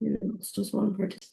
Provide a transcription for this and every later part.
It's just one participant.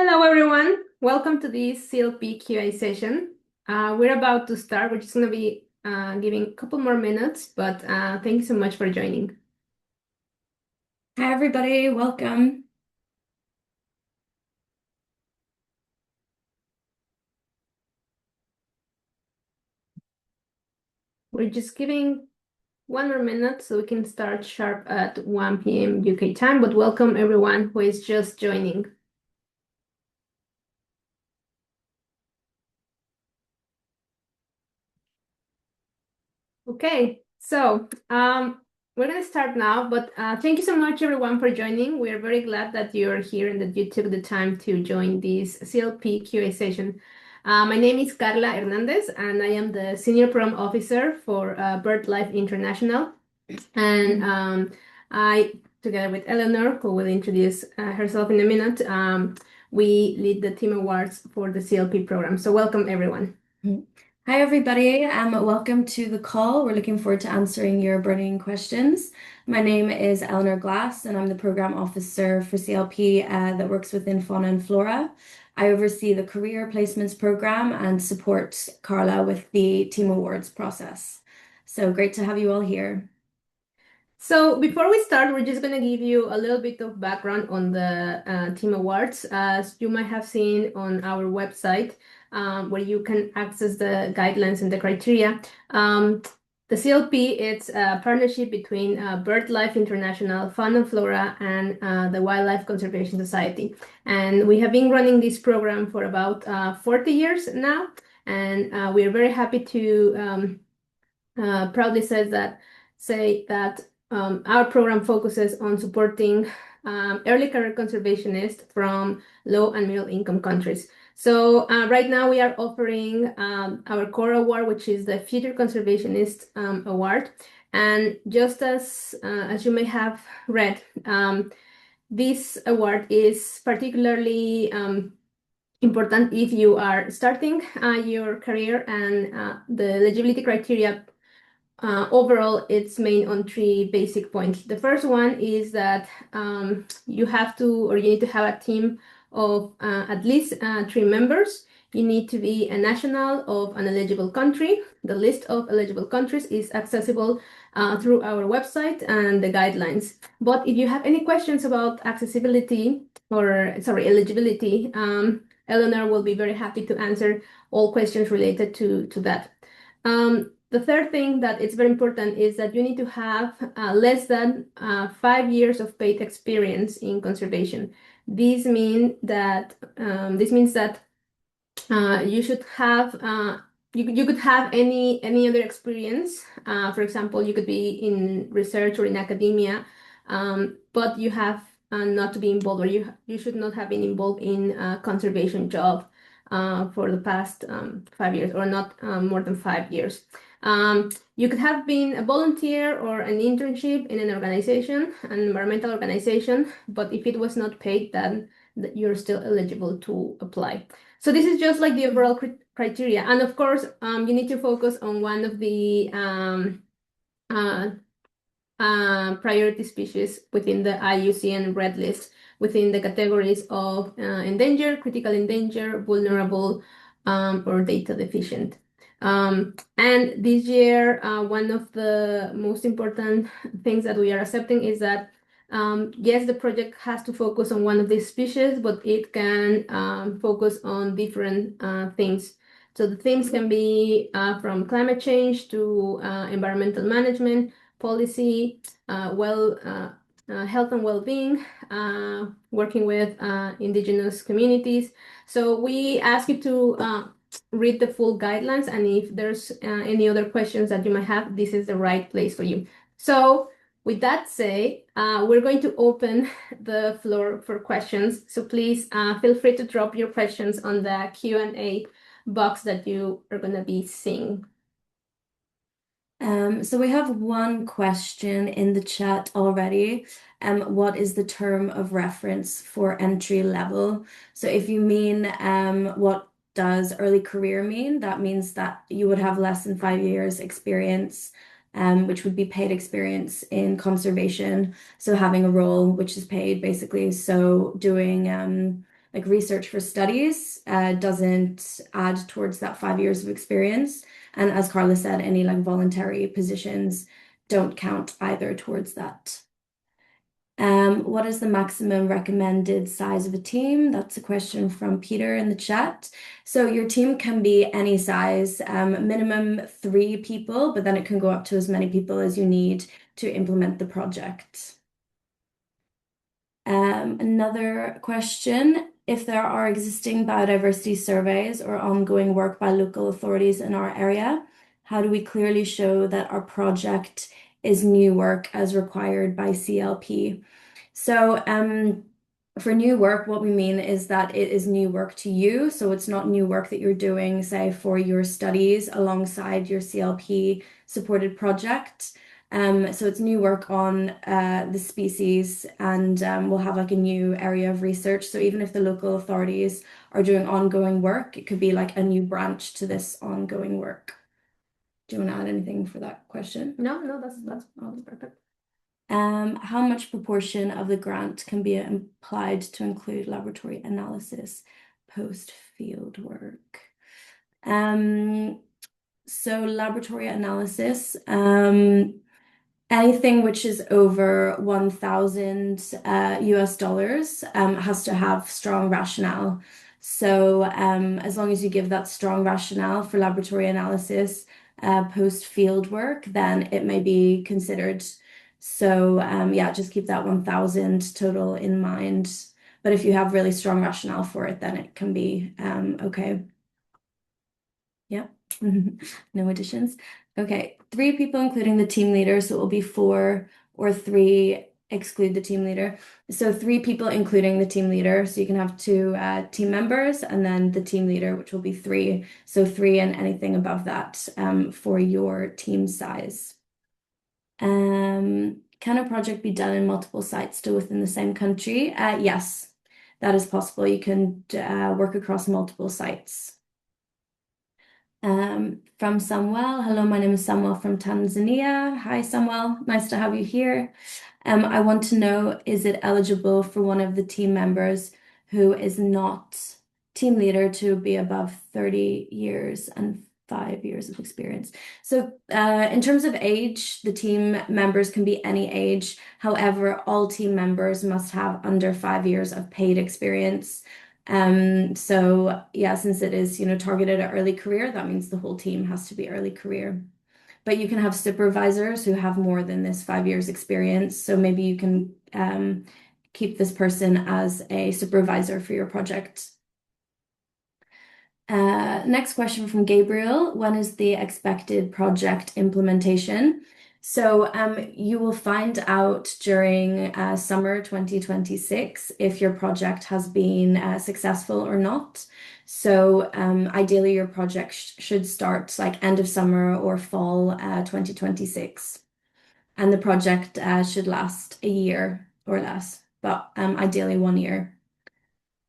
Hello, everyone. Welcome to this CLP QA session. We're about to start. We're just going to be giving a couple more minutes, but thank you so much for joining. Hi, everybody. Welcome. We're just giving one more minute so we can start sharp at 1 p.m. UK time, but welcome everyone who is just joining. Okay, so we're going to start now, but thank you so much everyone for joining. We're very glad that you're here and that you took the time to join this CLP QA session. My name is Karla Hernandez, and I am the Senior Program Officer for BirdLife International. And I, together with Eleanor, who will introduce herself in a minute, we lead the team awards for the CLP program. So welcome everyone. Hi, everybody. Welcome to the call. We're looking forward to answering your burning questions. My name is Eleanor Glass, and I'm the Program Officer for CLP that works within Fauna Flora. I oversee the Career Placements Program and support Karla with the Team Awards process. So great to have you all here. So before we start, we're just going to give you a little bit of background on the team awards. As you might have seen on our website, where you can access the guidelines and the criteria. The CLP, it's a partnership between BirdLife International, Fauna Flora, and the Wildlife Conservation Society. And we have been running this program for about 40 years now. And we are very happy to proudly say that our program focuses on supporting early career conservationists from low and middle income countries. So right now we are offering our core award, which is the Future Conservationist Award. And just as you may have read, this award is particularly important if you are starting your career, and the eligibility criteria overall, it's main on three basic points. The first one is that you need to have a team of at least 3 members. You need to be a national of an eligible country. The list of eligible countries is accessible through our website and the guidelines. But if you have any questions about accessibility eligibility, Eleanor will be very happy to answer all questions related to that. The third thing that it's very important is that you need to have less than 5 years of paid experience in conservation. This means that you should have you could have any other experience. For example, you could be in research or in academia, but you have not to be involved, or you should not have been involved in a conservation job for the past 5 years, or not more than 5 years. You could have been a volunteer or an internship in an organization, an environmental organization, but if it was not paid, then you're still eligible to apply. So this is just like the overall criteria. And of course, you need to focus on one of the priority species within the IUCN Red List, within the categories of endangered, critical endangered, vulnerable, or data deficient. And this year, one of the most important things that we are accepting is that yes, the project has to focus on one of these species, but it can focus on different things. So the themes can be from climate change to environmental management, policy, health and well-being, working with indigenous communities. So we ask you to read the full guidelines, and if there's any other questions that you might have, this is the right place for you. So with that said, we're going to open the floor for questions. So please feel free to drop your questions on the Q&A box that you are going to be seeing. So we have one question in the chat already. What is the term of reference for entry level? So if you mean what does early career mean, that means that you would have less than 5 years experience, which would be paid experience in conservation. So having a role which is paid basically. So doing like research for studies doesn't add towards that 5 years of experience. And as Karla said, any like voluntary positions don't count either towards that. What is the maximum recommended size of a team? That's a question from Peter in the chat. So your team can be any size, minimum 3 people, but then it can go up to as many people as you need to implement the project. Another question, if there are existing biodiversity surveys or ongoing work by local authorities in our area, how do we clearly show that our project is new work as required by CLP? So for new work, what we mean is that it is new work to you. So it's not new work that you're doing, say, for your studies alongside your CLP supported project. So it's new work on the species, and we'll have like a new area of research. So even if the local authorities are doing ongoing work, it could be like a new branch to this ongoing work. Do you want to add anything for that question? No, that's perfect. How much proportion of the grant can be applied to include laboratory analysis post field work? So laboratory analysis, anything which is over 1,000 US dollars has to have strong rationale. So as long as you give that strong rationale for laboratory analysis post field work, then it may be considered. So yeah, just keep that 1,000 total in mind. But if you have really strong rationale for it, then it can be okay. Yeah, no additions. Okay, 3 people, including the team leader. So it will be 4 or 3, exclude the team leader. So 3 people, including the team leader. So you can have 2 team members and then the team leader, which will be 3. So 3 and anything above that for your team size. Can a project be done in multiple sites still within the same country? Yes, that is possible. You can work across multiple sites. From Samuel. Hello, my name is Samuel from Tanzania. Hi, Samuel. Nice to have you here. I want to know, is it eligible for one of the team members who is not team leader to be above 30 years and 5 years of experience? So in terms of age, the team members can be any age. However, all team members must have under 5 years of paid experience. So yeah, since it is, targeted at early career, that means the whole team has to be early career. But you can have supervisors who have more than this 5 years experience. So maybe you can keep this person as a supervisor for your project. Next question from Gabriel. When is the expected project implementation? So you will find out during summer 2026 if your project has been successful or not. So ideally your project should start like end of summer or fall 2026. And the project should last a year or less, but ideally 1 year.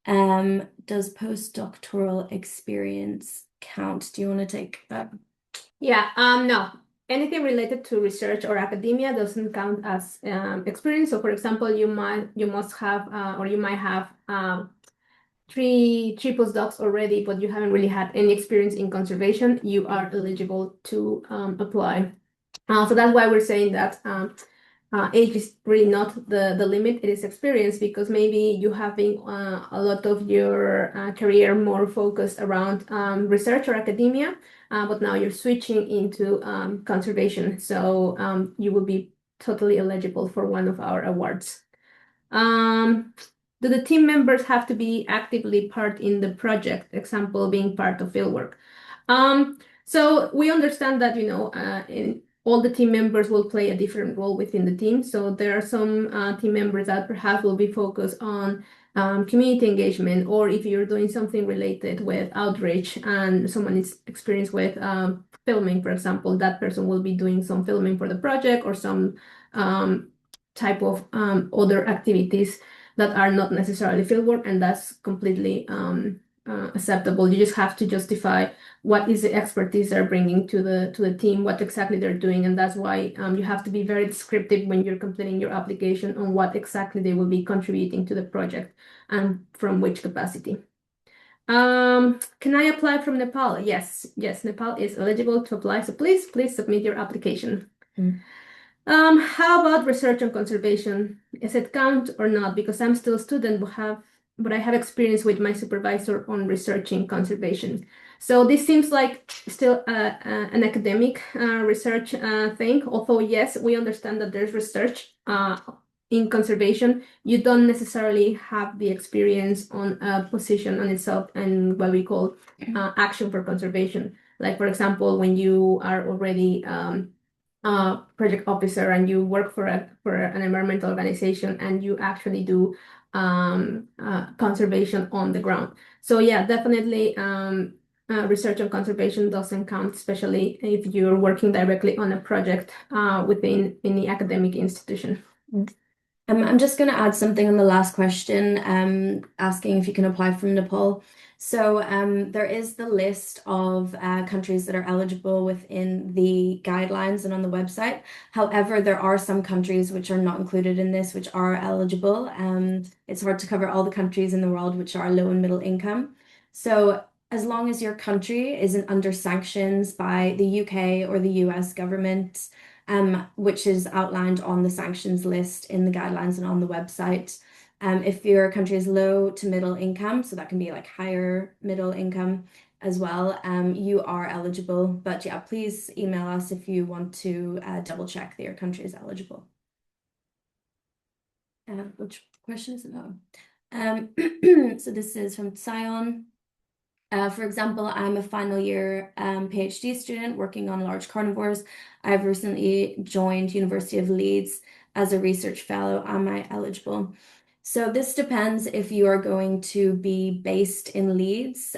Does postdoctoral experience count? Do you want to take that? Yeah, no. Anything related to research or academia doesn't count as experience. So, for example, you must have, or you might have three postdocs already, but you haven't really had any experience in conservation. You are eligible to apply. So that's why we're saying that age is really not the limit, it is experience, because maybe you have been a lot of your career more focused around research or academia, but now you're switching into conservation. So you will be totally eligible for one of our awards. Do the team members have to be actively part in the project, example, being part of fieldwork? So we understand that, all the team members will play a different role within the team. So there are some team members that perhaps will be focused on community engagement, or if you're doing something related with outreach and someone is experienced with filming, for example, that person will be doing some filming for the project or some type of other activities that are not necessarily fieldwork, and that's completely acceptable. You just have to justify what is the expertise they're bringing to the team, what exactly they're doing, and that's why you have to be very descriptive when you're completing your application on what exactly they will be contributing to the project and from which capacity. Can I apply from Nepal? Yes, Nepal is eligible to apply, so please submit your application. How about research on conservation? Is it count or not? Because I'm still a student, but I have experience with my supervisor on researching conservation. So this seems like still an academic research thing. Although yes, we understand that there's research in conservation. You don't necessarily have the experience on a position on itself and what we call action for conservation. Like for example, when you are already project officer and you work for an environmental organization and you actually do conservation on the ground. So yeah, definitely research on conservation doesn't count, especially if you're working directly on a project within any academic institution. I'm just going to add something on the last question, asking if you can apply from Nepal. So there is the list of countries that are eligible within the guidelines and on the website. However, there are some countries which are not included in this, which are eligible. It's hard to cover all the countries in the world which are low and middle income. So as long as your country isn't under sanctions by the UK or the US government, which is outlined on the sanctions list in the guidelines and on the website. If your country is low to middle income, so that can be like higher middle income as well, you are eligible. But yeah, please email us if you want to double check that your country is eligible. Which question is it on? So this is from Sion. For example, I'm a final year PhD student working on large carnivores. I've recently joined University of Leeds as a research fellow. Am I eligible? So this depends if you are going to be based in Leeds.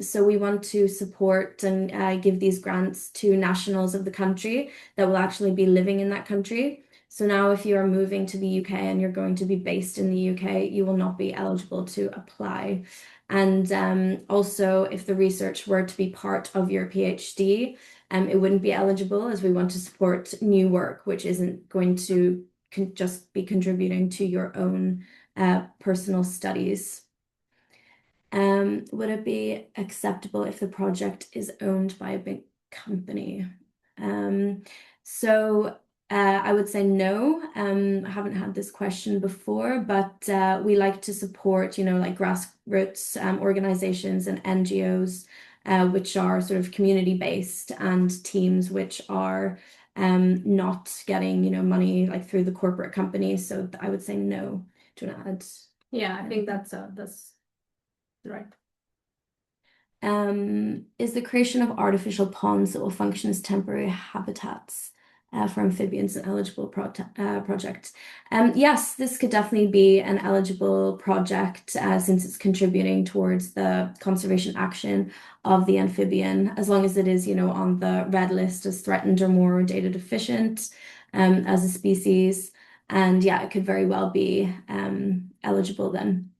So we want to support and give these grants to nationals of the country that will actually be living in that country. So now if you are moving to the UK and you're going to be based in the UK, you will not be eligible to apply. And also, if the research were to be part of your PhD, it wouldn't be eligible as we want to support new work, which isn't going to just be contributing to your own personal studies. Would it be acceptable if the project is owned by a big company? So I would say no. I haven't had this question before, but we like to support, like grassroots organizations and NGOs, which are sort of community-based, and teams which are not getting, money like through the corporate companies. So I would say no. Do you want to add? Yeah, I think that's right. Is the creation of artificial ponds that will function as temporary habitats for amphibians an eligible project? Yes, this could definitely be an eligible project since it's contributing towards the conservation action of the amphibian, as long as it is, on the red list as threatened or more data deficient as a species. And yeah, it could very well be eligible then.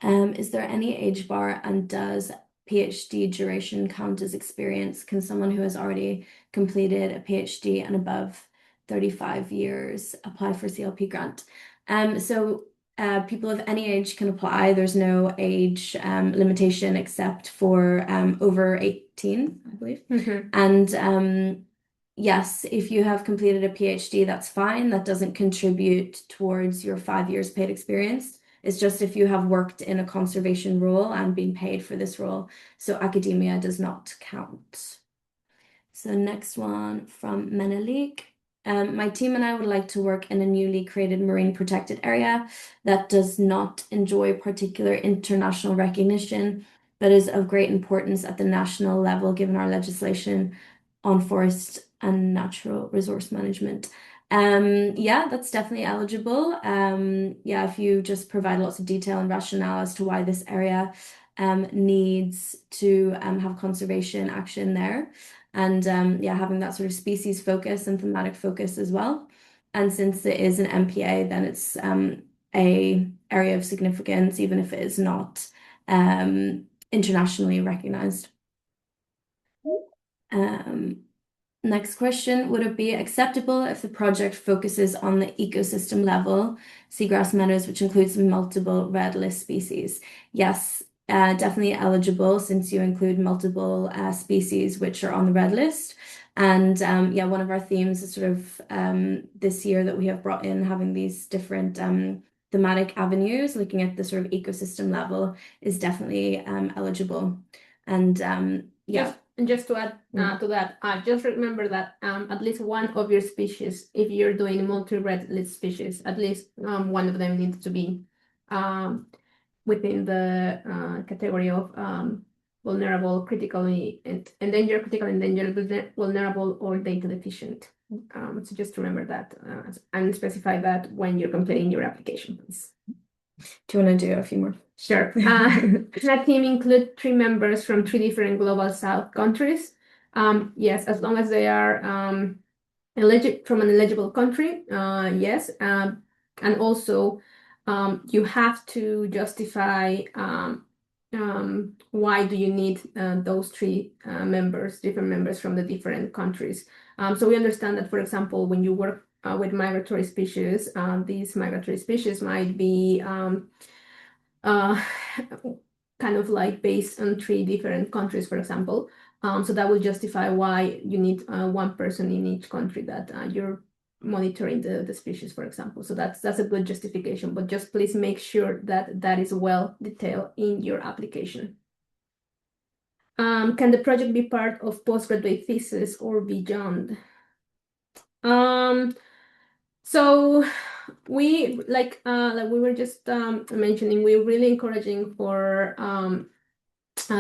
Is there any age bar, and does PhD duration count as experience? Can someone who has already completed a PhD and above 35 years apply for CLP grant? So people of any age can apply. There's no age limitation except for over 18, I believe. And yes, if you have completed a PhD, that's fine. That doesn't contribute towards your 5 years paid experience. It's just if you have worked in a conservation role and been paid for this role. So academia does not count. So next one from Menelik. My team and I would like to work in a newly created marine protected area that does not enjoy particular international recognition, but is of great importance at the national level given our legislation on forest and natural resource management. Yeah, that's definitely eligible. Yeah, if you just provide lots of detail and rationale as to why this area needs to have conservation action there. And yeah, having that sort of species focus and thematic focus as well. And since it is an MPA, then it's a area of significance, even if it is not internationally recognized. Next question, would it be acceptable if the project focuses on the ecosystem level, seagrass meadows, which includes multiple red list species? Yes, definitely eligible since you include multiple species which are on the red list. And yeah, one of our themes is sort of this year that we have brought in having these different thematic avenues, looking at the sort of ecosystem level is definitely eligible. And yeah. Just to add to that, just remember that at least one of your species, if you're doing multi-red list species, at least one of them needs to be within the category of vulnerable, critically endangered, critically endangered, vulnerable, or data deficient. So just remember that and specify that when you're completing your application, please. Do you want to do a few more? Sure. That team include 3 members from 3 different global south countries. Yes, as long as they are from an eligible country, yes. And also, you have to justify why do you need those 3 different members from the different countries. So we understand that, for example, when you work with migratory species, these migratory species might be uh, kind of like based on 3 different countries, for example. So that will justify why you need one person in each country that you're monitoring the species, for example. So that's a good justification, but just please make sure that that is well detailed in your application. Can the project be part of postgraduate thesis or beyond? So we like we were just mentioning, we're really encouraging for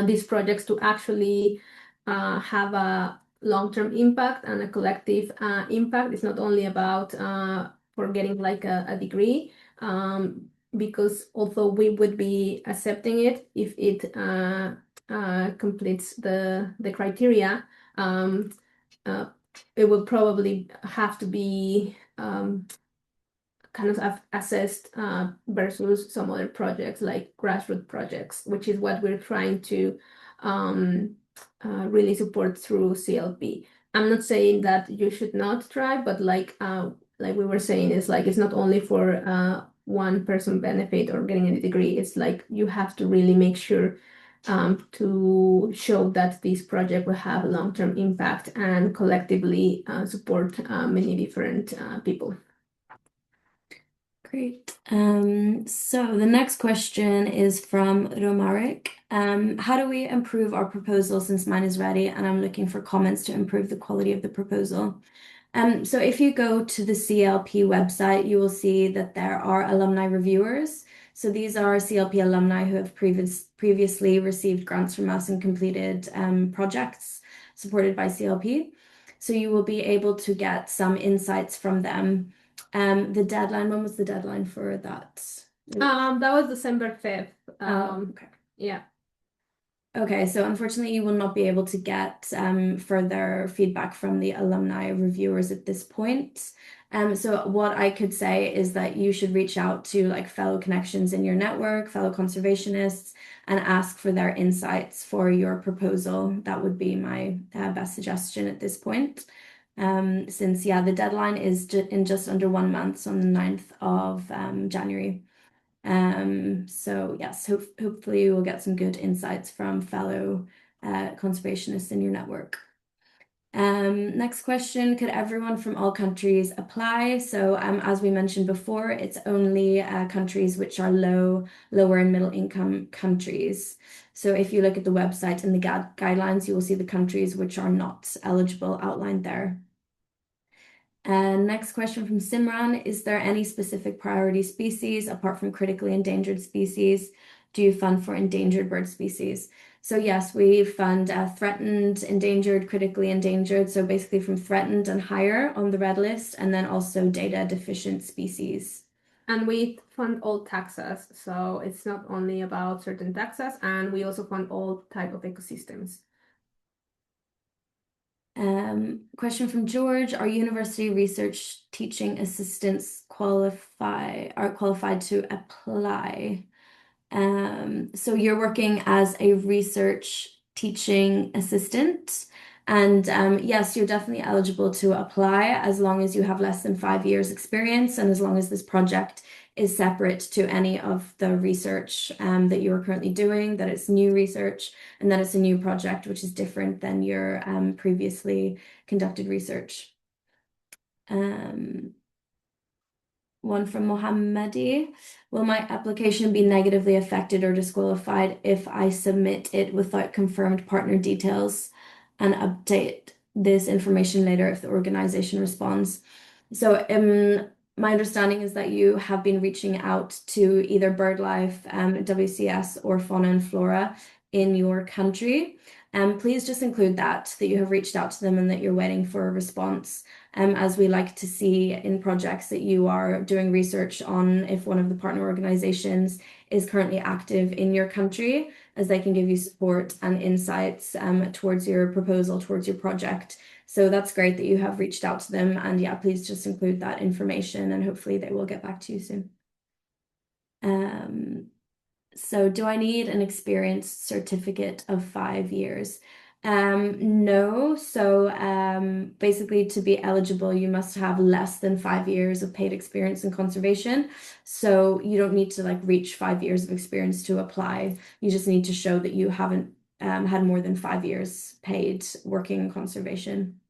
these projects to actually have a long-term impact and a collective impact. It's not only about for getting like a degree, because although we would be accepting it if it completes the criteria, it will probably have to be kind of assessed versus some other projects like grassroots projects, which is what we're trying to really support through CLP. I'm not saying that you should not try, but like we were saying, is like it's not only for one person benefit or getting a degree. It's like you have to really make sure to show that this project will have a long-term impact and collectively support many different people. Great. So the next question is from Romaric. How do we improve our proposal since mine is ready and I'm looking for comments to improve the quality of the proposal? So if you go to the CLP website, you will see that there are alumni reviewers. So these are CLP alumni who have previously received grants from us and completed projects supported by CLP. So you will be able to get some insights from them. The deadline, when was the deadline for that? That was December 5th. Okay. Yeah. Okay, so unfortunately, you will not be able to get further feedback from the alumni reviewers at this point. So what I could say is that you should reach out to like fellow connections in your network, fellow conservationists, and ask for their insights for your proposal. That would be my best suggestion at this point. Since, yeah, the deadline is in just under 1 month, so on the 9th of January. So yes, hopefully you will get some good insights from fellow conservationists in your network. Next question, could everyone from all countries apply? So as we mentioned before, it's only countries which are lower and middle income countries. So if you look at the website and the guidelines, you will see the countries which are not eligible outlined there. And next question from Simran, is there any specific priority species apart from critically endangered species? Do you fund for endangered bird species? So yes, we fund threatened, endangered, critically endangered. So basically from threatened and higher on the red list, and then also data deficient species. And we fund all taxas. So it's not only about certain taxas, and we also fund all type of ecosystems. Question from George, are university research teaching assistants qualified to apply? So you're working as a research teaching assistant, and yes, you're definitely eligible to apply as long as you have less than 5 years experience and as long as this project is separate to any of the research that you are currently doing, that it's new research and that it's a new project, which is different than your previously conducted research. Um, One from Mohammedi. Will my application be negatively affected or disqualified if I submit it without confirmed partner details and update this information later if the organization responds? So, my understanding is that you have been reaching out to either BirdLife, WCS, or Fauna and Flora in your country. Please just include that you have reached out to them and that you're waiting for a response, as we like to see in projects that you are doing research on if one of the partner organizations is currently active in your country, as they can give you support and insights towards your proposal, towards your project. So that's great that you have reached out to them, and yeah, please just include that information and hopefully they will get back to you soon. So do I need an experience certificate of 5 years? No. So basically to be eligible, you must have less than 5 years of paid experience in conservation. So you don't need to like reach 5 years of experience to apply. You just need to show that you haven't had more than 5 years paid working in conservation.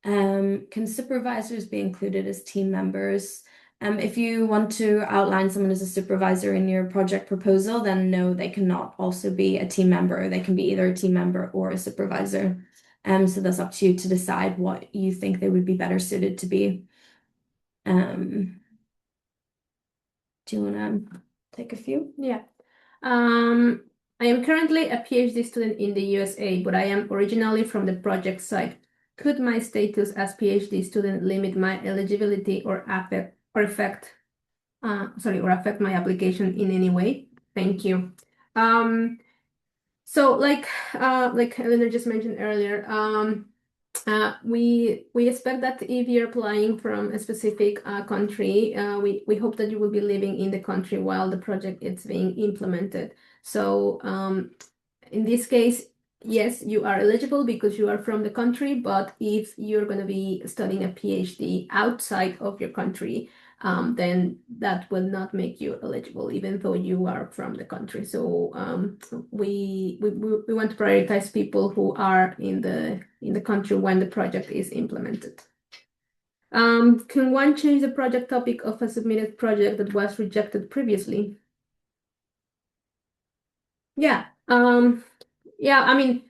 Can supervisors be included as team members? If you want to outline someone as a supervisor in your project proposal, then no, they cannot also be a team member. They can be either a team member or a supervisor. So that's up to you to decide what you think they would be better suited to be. Do you want to take a few? Yeah. I am currently a PhD student in the USA, but I am originally from the project side. Could my status as PhD student limit my eligibility or affect my application in any way? Thank you. So like Eleanor just mentioned earlier, we expect that if you're applying from a specific country, we hope that you will be living in the country while the project is being implemented. So in this case, yes, you are eligible because you are from the country, but if you're going to be studying a PhD outside of your country, then that will not make you eligible, even though you are from the country. So we want to prioritize people who are in the country when the project is implemented. Can one change the project topic of a submitted project that was rejected previously? Yeah. Yeah, I mean,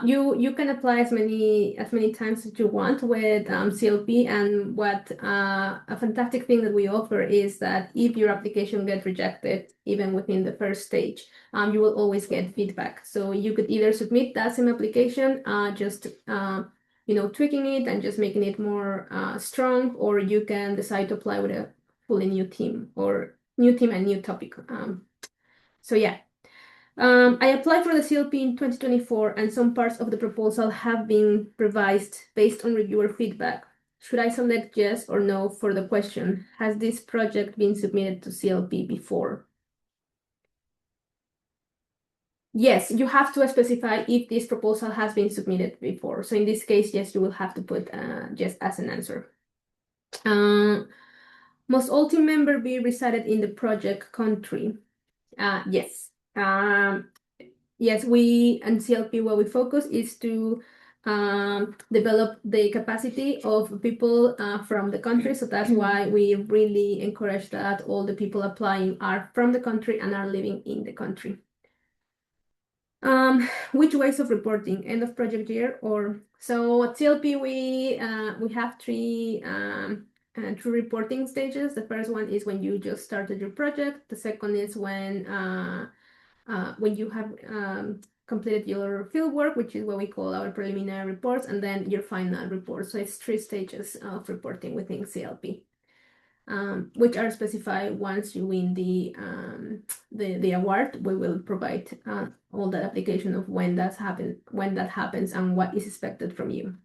you can apply as many times as you want with CLP, and what a fantastic thing that we offer is that if your application gets rejected, even within the first stage, you will always get feedback. So you could either submit that same application, just tweaking it and just making it more strong, or you can decide to apply with a fully new team and new topic. So yeah. I applied for the CLP in 2024, and some parts of the proposal have been revised based on reviewer feedback. Should I select yes or no for the question? Has this project been submitted to CLP before? Yes, you have to specify if this proposal has been submitted before. So in this case, yes, you will have to put yes as an answer. Must all team members be resided in the project country? Yes. Yes, we and CLP, what we focus is to develop the capacity of people from the country. So that's why we really encourage that all the people applying are from the country and are living in the country. Which ways of reporting? End of project year or so at CLP we have three reporting stages. The first one is when you just started your project. The second is when you have completed your field work, which is what we call our preliminary reports, and then your final report. So it's three stages of reporting within CLP, which are specified once you win the award. We will provide all that application of when that happens and what is expected from you.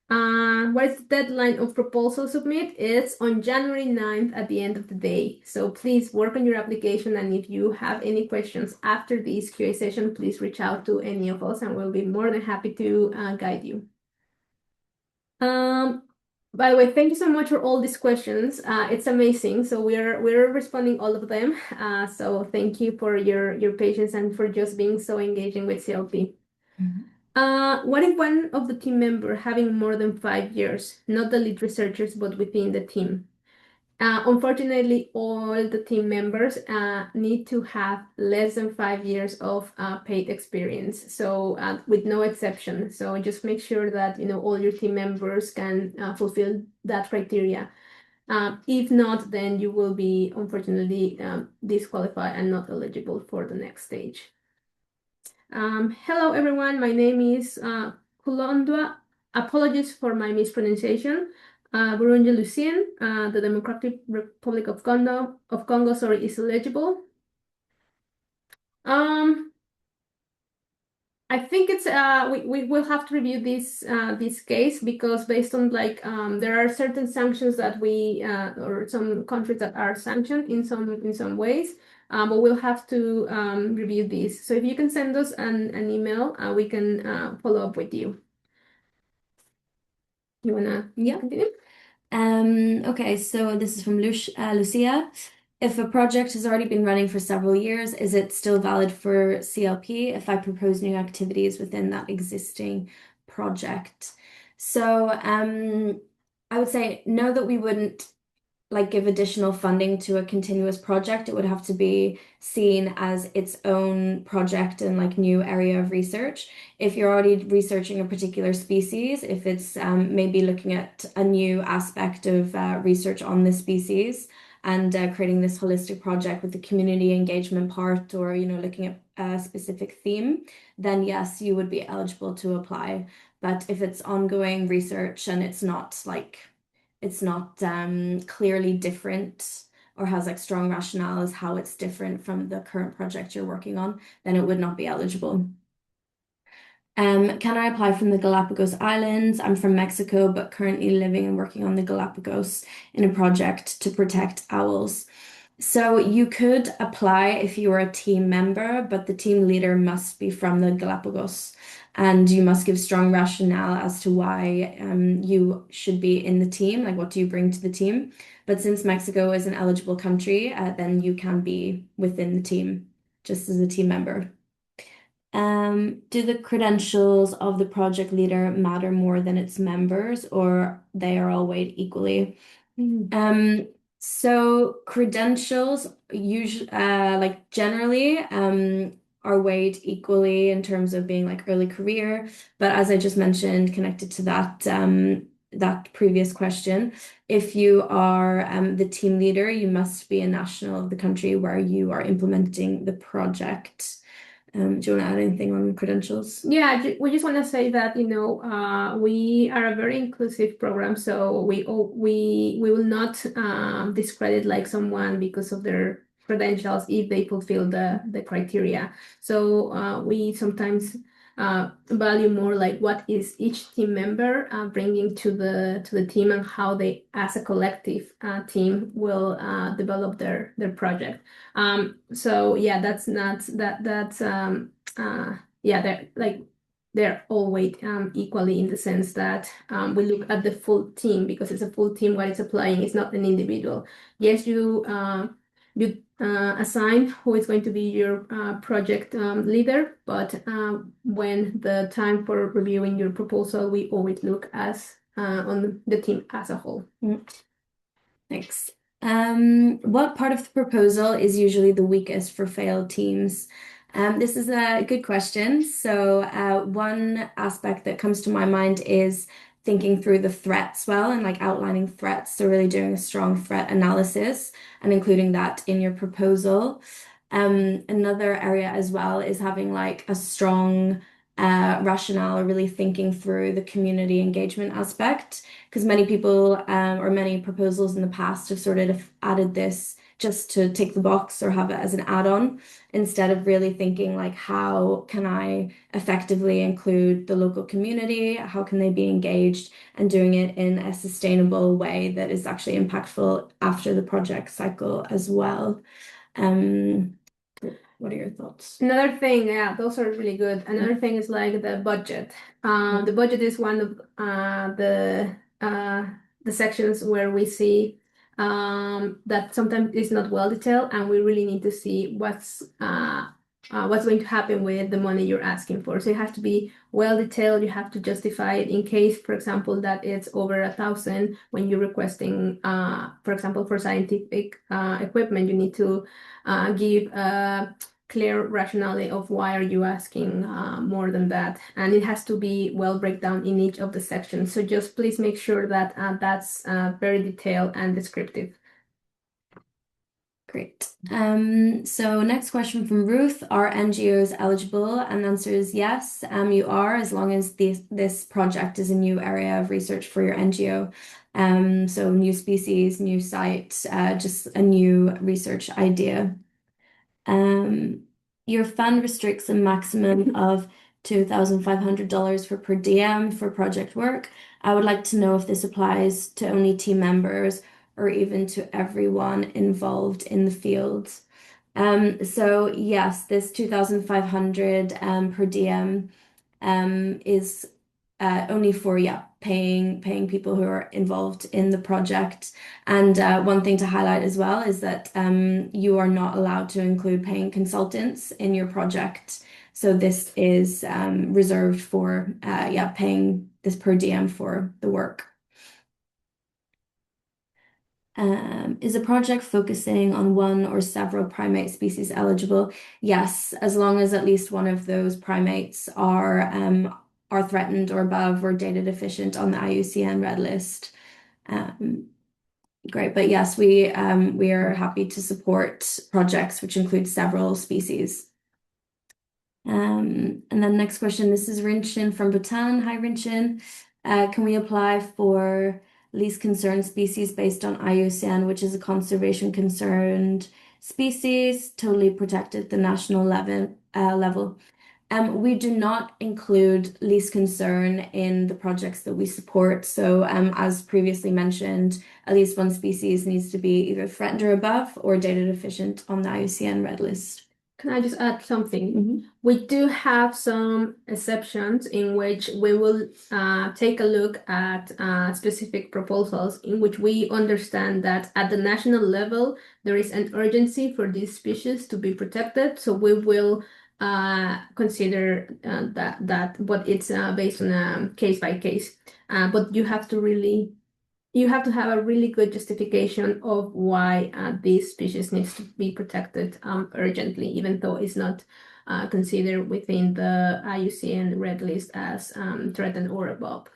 What is the deadline of proposal submit? It's on January 9th at the end of the day. So please work on your application, and if you have any questions after this QA session, please reach out to any of us and we'll be more than happy to guide you. By the way, thank you so much for all these questions. It's amazing. So we're responding all of them. So thank you for your patience and for just being so engaging with CLP. What if one of the team member having more than 5 years, not the lead researchers, but within the team? Unfortunately, all the team members need to have less than 5 years of paid experience, so with no exception. So just make sure that all your team members can fulfill that criteria. If not, then you will be unfortunately disqualified and not eligible for the next stage. Hello everyone, my name is Kulondwa. Apologies for my mispronunciation. Burundi Lucien, the Democratic Republic of Congo, sorry, is eligible. I think it's we will have to review this case, because based on there are certain sanctions that we or some countries that are sanctioned in some ways, but we'll have to review this. So if you can send us an email, we can follow up with you. You wanna continue? Okay, so this is from Lucia. If a project has already been running for several years, is it still valid for CLP if I propose new activities within that existing project? So I would say no, that we wouldn't give additional funding to a continuous project. It would have to be seen as its own project and new area of research. If you're already researching a particular species, if it's maybe looking at a new aspect of research on this species and creating this holistic project with the community engagement part, or looking at a specific theme, then yes, you would be eligible to apply. But if it's ongoing research and it's not clearly different or has strong rationale as how it's different from the current project you're working on, then it would not be eligible. Can I apply from the Galapagos Islands? I'm from Mexico, but currently living and working on the Galapagos in a project to protect owls. So you could apply if you are a team member, but the team leader must be from the Galapagos, and you must give strong rationale as to why you should be in the team, what do you bring to the team. But since Mexico is an eligible country, then you can be within the team just as a team member. Do the credentials of the project leader matter more than its members, or they are all weighed equally? So credentials usually, generally, are weighed equally in terms of being early career. But as I just mentioned, connected to that previous question, if you are the team leader, you must be a national of the country where you are implementing the project. Do you want to add anything on credentials? Yeah, we just want to say that we are a very inclusive program, so we will not discredit someone because of their credentials if they fulfill the criteria. So we sometimes value more what is each team member bringing to the team, and how they as a collective team will develop their project. So yeah, yeah, they're all weighed equally, in the sense that we look at the full team, because it's a full team what it's applying. It's not an individual. Yes, you assign who is going to be your project leader, but when the time for reviewing your proposal, we always look on the team as a whole. Thanks. What part of the proposal is usually the weakest for failed teams? This is a good question. So one aspect that comes to my mind is thinking through the threats well, and outlining threats. So really doing a strong threat analysis and including that in your proposal. Another area as well is having a strong rationale, or really thinking through the community engagement aspect, because many people or many proposals in the past have sort of added this just to tick the box or have it as an add-on, instead of really thinking like, how can I effectively include the local community? How can they be engaged, and doing it in a sustainable way that is actually impactful after the project cycle as well. Um, what are your thoughts? Another thing, yeah, those are really good. Another thing is like the budget. The budget is one of the sections where we see that sometimes it's not well detailed, and we really need to see what's going to happen with the money you're asking for. So it has to be well detailed. You have to justify it in case, for example, that it's over 1,000 when you're requesting, for example, for scientific equipment, you need to give clear rationale of why are you asking more than that, and it has to be well break down in each of the sections. So just please make sure that that's very detailed and descriptive. Great. So next question from Ruth. Are NGOs eligible? And the answer is yes, you are, as long as this project is a new area of research for your NGO. So new species, new site, just a new research idea. Your fund restricts a maximum of $2,500 for per diem for project work. I would like to know if this applies to only team members or even to everyone involved in the field. So yes, this 2,500 per diem is only for paying people who are involved in the project. And one thing to highlight as well is that you are not allowed to include paying consultants in your project. So this is reserved for paying this per diem for the work. Is a project focusing on one or several primate species eligible? Yes, as long as at least one of those primates are threatened or above or data deficient on the IUCN Red List. Great, but yes, we are happy to support projects which include several species. And then next question, this is Rinchin from Bhutan. Hi, Rinchin. Can we apply for least concerned species based on IUCN, which is a conservation concerned species, totally protected at the national level? We do not include least concern in the projects that we support. So as previously mentioned, at least one species needs to be either threatened or above or data deficient on the IUCN Red List. Can I just add something? We do have some exceptions in which we will take a look at specific proposals in which we understand that at the national level, there is an urgency for these species to be protected. So we will consider that, but it's based on a case by case. But you have to have a really good justification of why this species needs to be protected urgently, even though it's not considered within the IUCN Red List as threatened or above.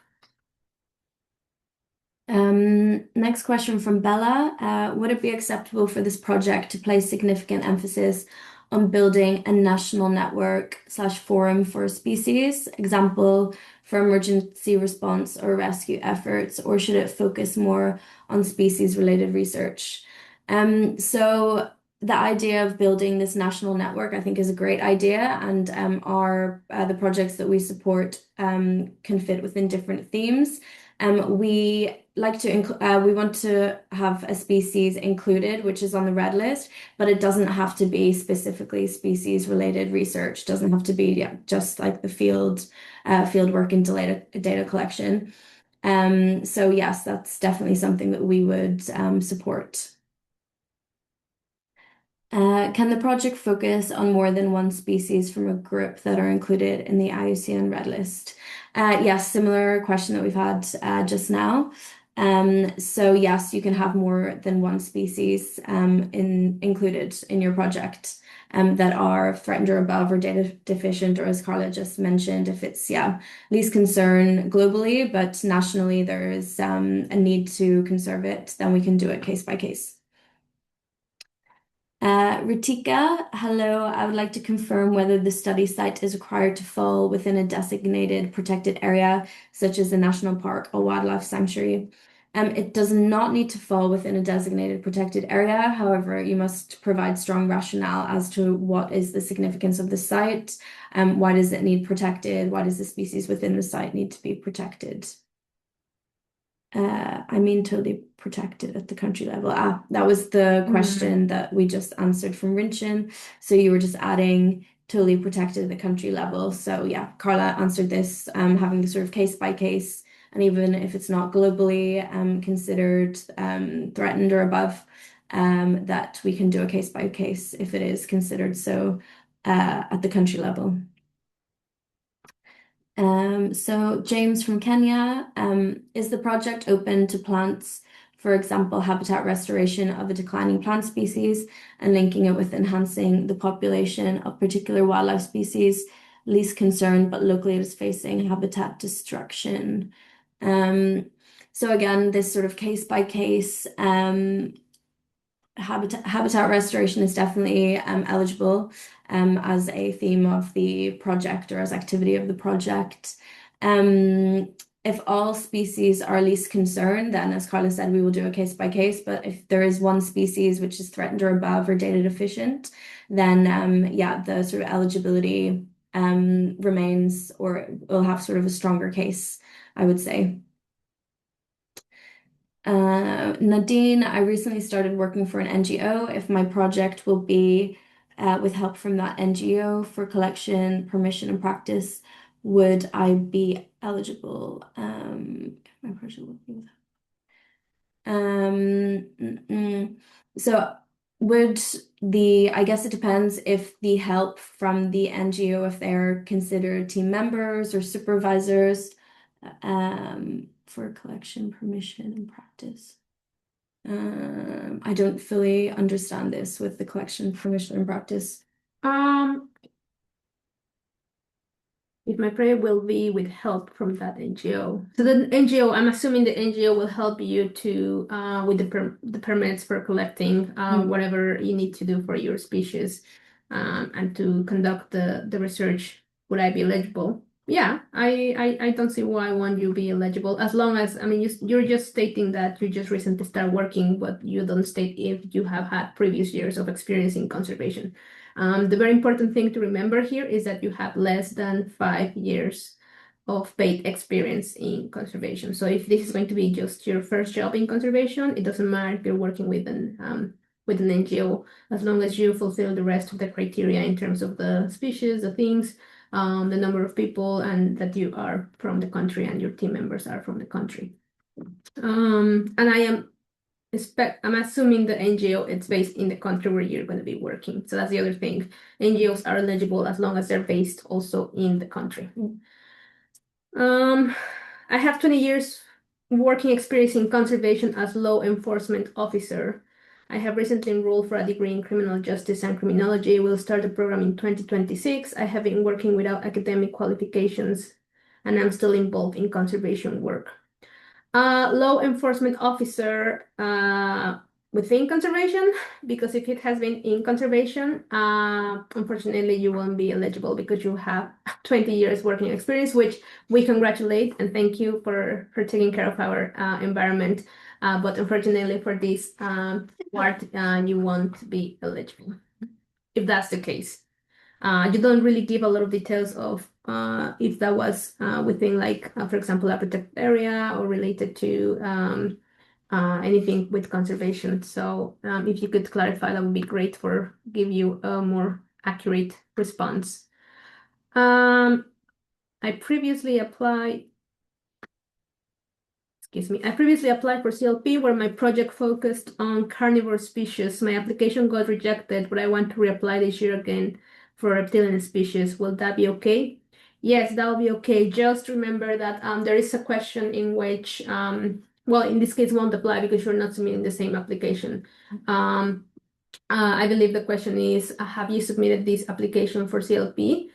Next question from Bella. Would it be acceptable for this project to place significant emphasis on building a national network/forum for species, example, for emergency response or rescue efforts, or should it focus more on species-related research? So the idea of building this national network, I think, is a great idea, and the projects that we support can fit within different themes. We want to have a species included, which is on the red list, but it doesn't have to be specifically species-related research. It doesn't have to be just like the field work and data collection. So yes, that's definitely something that we would support. Can the project focus on more than one species from a group that are included in the IUCN Red List? Yes, similar question that we've had just now. So yes, you can have more than one species included in your project that are threatened or above or data deficient, or as Karla just mentioned, if it's least concern globally, but nationally there is a need to conserve it, then we can do it case by case. Ritika, hello. I would like to confirm whether the study site is required to fall within a designated protected area, such as a national park or wildlife sanctuary. It does not need to fall within a designated protected area. However, you must provide strong rationale as to what is the significance of the site, why does it need protected, why does the species within the site need to be protected. I mean totally protected at the country level. That was the question that we just answered from Rinchin. So you were just adding totally protected at the country level. So yeah, Karla answered this, having the sort of case by case, and even if it's not globally considered threatened or above, that we can do a case by case if it is considered so at the country level. So James from Kenya, is the project open to plants, for example, habitat restoration of a declining plant species and linking it with enhancing the population of particular wildlife species, least concerned, but locally it is facing habitat destruction. So again, this sort of case by case, habitat restoration is definitely eligible as a theme of the project or as activity of the project. If all species are least concerned, then as Karla said, we will do a case by case. But if there is one species which is threatened or above or data deficient, then yeah, the sort of eligibility remains, or will have sort of a stronger case, I would say. Nadine, I recently started working for an NGO. If my project will be with help from that NGO for collection, permission, and practice, would I be eligible? My project will be with. So would I guess it depends if the help from the NGO, if they're considered team members or supervisors for collection, permission, and practice. I don't fully understand this with the collection, permission, and practice. If my prayer will be with help from that NGO. So the NGO, I'm assuming the NGO will help you to with the permits for collecting whatever you need to do for your species and to conduct the research. Would I be eligible? Yeah, I don't see why won't you be eligible as long as, I mean, you're just stating that you just recently started working, but you don't state if you have had previous years of experience in conservation. The very important thing to remember here is that you have less than 5 years of paid experience in conservation. So if this is going to be just your first job in conservation, it doesn't matter if you're working with an NGO, as long as you fulfill the rest of the criteria in terms of the species, the things, the number of people, and that you are from the country and your team members are from the country. And I'm assuming the NGO it's based in the country where you're going to be working. So that's the other thing. NGOs are eligible as long as they're based also in the country. I have 20 years working experience in conservation as law enforcement officer. I have recently enrolled for a degree in criminal justice and criminology. We'll start the program in 2026. I have been working without academic qualifications, and I'm still involved in conservation work. Law enforcement officer within conservation, because if it has been in conservation, unfortunately you won't be eligible because you have 20 years working experience, which we congratulate and thank you for taking care of our environment. But unfortunately for this part, you won't be eligible if that's the case. You don't really give a lot of details of if that was within, like, for example, a protected area or related to anything with conservation. So if you could clarify, that would be great for give you a more accurate response. I previously applied for CLP where my project focused on carnivore species. My application got rejected, but I want to reapply this year again for reptilian species. Will that be okay? Yes, that will be okay. Just remember that there is a question in which, well, in this case, won't apply because you're not submitting the same application. I believe the question is, have you submitted this application for CLP?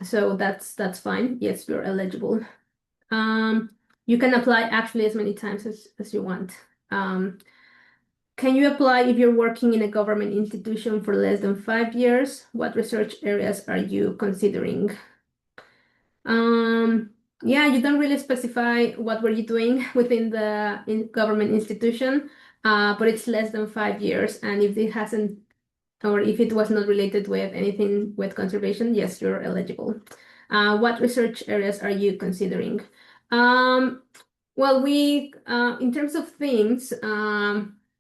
So that's fine. Yes, you're eligible. You can apply actually as many times as you want. Can you apply if you're working in a government institution for less than 5 years? What research areas are you considering? Yeah, you don't really specify what were you doing within the government institution, but it's less than 5 years. And if it hasn't, or if it was not related with anything with conservation, yes, you're eligible. What research areas are you considering? Um, well, in terms of themes,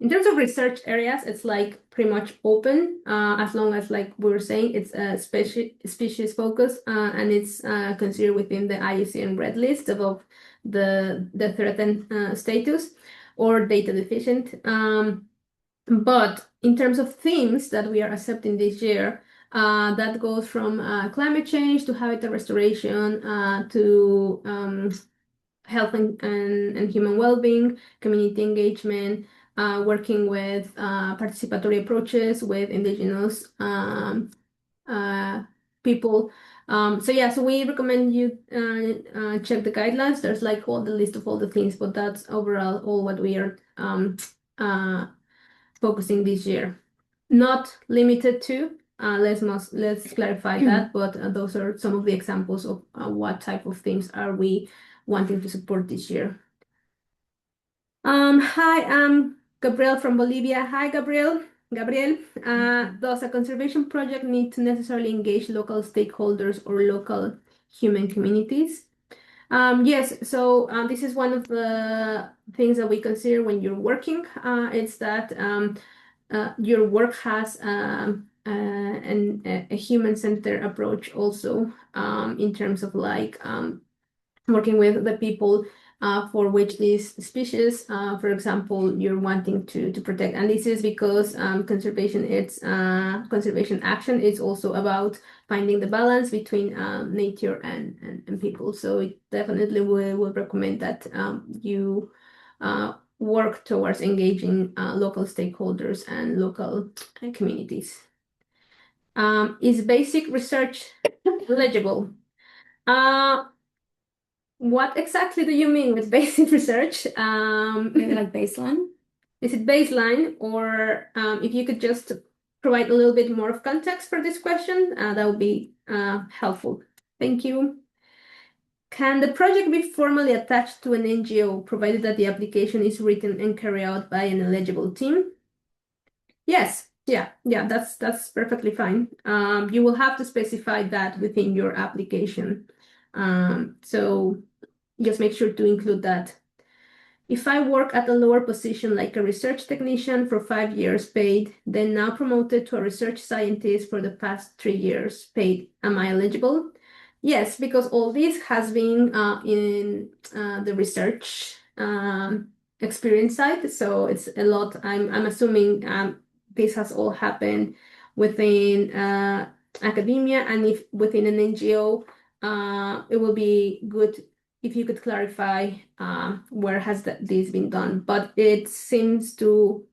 in terms of research areas, it's like pretty much open, as long as, like we were saying, it's a species focus, and it's considered within the IUCN Red List above the threatened status or data deficient. But in terms of themes that we are accepting this year, that goes from climate change to habitat restoration, to health and human well-being, community engagement, working with participatory approaches with indigenous uh, people. So yeah, so we recommend you check the guidelines. There's like all the list of all the things, but that's overall all what we are uh, focusing this year. Not limited to, let's clarify that, but those are some of the examples of what type of things are we wanting to support this year. Hi, I'm Gabriel from Bolivia. Hi, Gabriel. Gabriel, does a conservation project need to necessarily engage local stakeholders or local human communities? Yes, so this is one of the things that we consider when you're working. It's that your work has a human-centered approach also, in terms of like working with the people for which these species, for example, you're wanting to protect. And this is because conservation action is also about finding the balance between nature and people. So it definitely will recommend that you work towards engaging local stakeholders and local communities. Is basic research legible? Uh, what exactly do you mean with basic research? Maybe like baseline? Is it baseline, or if you could just provide a little bit more of context for this question, that would be helpful. Thank you. Can the project be formally attached to an NGO, provided that the application is written and carried out by an eligible team? Yes. Yeah, that's perfectly fine. You will have to specify that within your application. So just make sure to include that. If I work at a lower position like a research technician for 5 years paid, then now promoted to a research scientist for the past 3 years paid, am I eligible? Yes, because all this has been in the research experience side, so it's a lot. I'm assuming this has all happened within academia, and if within an NGO, it will be good if you could clarify where has this been done. But it seems to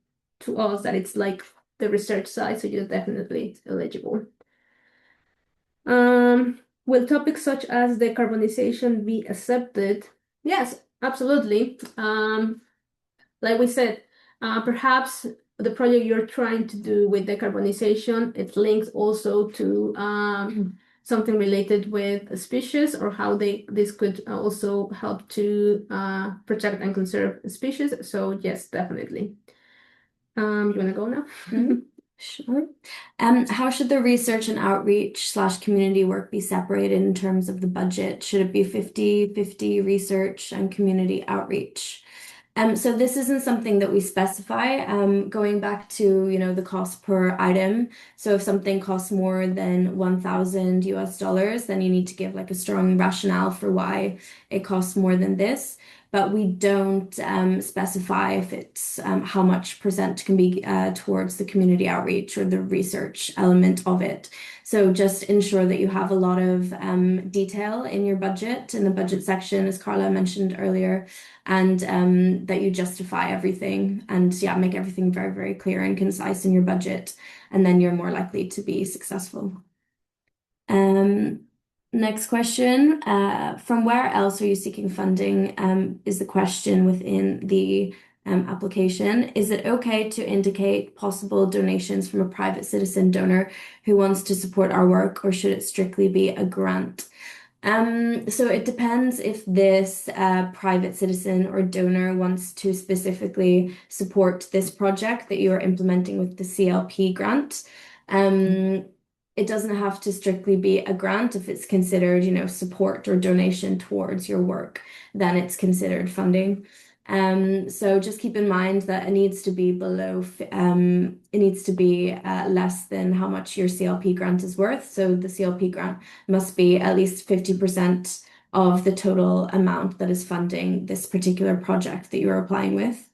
us that it's like the research side, so you're definitely eligible. Will topics such as decarbonization be accepted? Yes, absolutely. Like we said, perhaps the project you're trying to do with decarbonization, it links also to something related with species, or how this could also help to protect and conserve species. So yes, definitely. You want to go now? Sure. How should the research and outreach slash community work be separated in terms of the budget? Should it be 50-50 research and community outreach? So this isn't something that we specify. Going back to, the cost per item. So if something costs more than 1,000 US dollars, then you need to give like a strong rationale for why it costs more than this. But we don't specify if it's how much percent can be towards the community outreach or the research element of it. So just ensure that you have a lot of detail in your budget, in the budget section, as Karla mentioned earlier, and that you justify everything and yeah, make everything very, very clear and concise in your budget, and then you're more likely to be successful. Next question. From where else are you seeking funding? Is the question within the application. Is it okay to indicate possible donations from a private citizen donor who wants to support our work, or should it strictly be a grant? So it depends if this private citizen or donor wants to specifically support this project that you are implementing with the CLP grant. It doesn't have to strictly be a grant. If it's considered, support or donation towards your work, then it's considered funding. So just keep in mind that it needs to be less than how much your CLP grant is worth. So the CLP grant must be at least 50% of the total amount that is funding this particular project that you're applying with.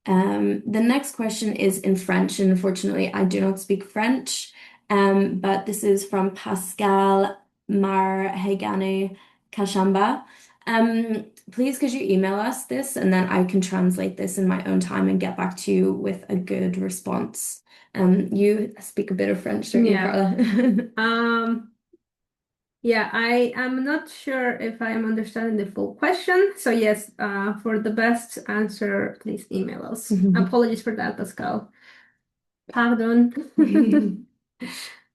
The next question is in French, and unfortunately, I do not speak French, but this is from Pascal Marhegane Kashamba. Please, could you email us this, and then I can translate this in my own time and get back to you with a good response. You speak a bit of French, don't you, Yeah. Karla? Yeah, I am not sure if I am understanding the full question. So yes, for the best answer, please email us. Apologies for that, Pascal. Pardon.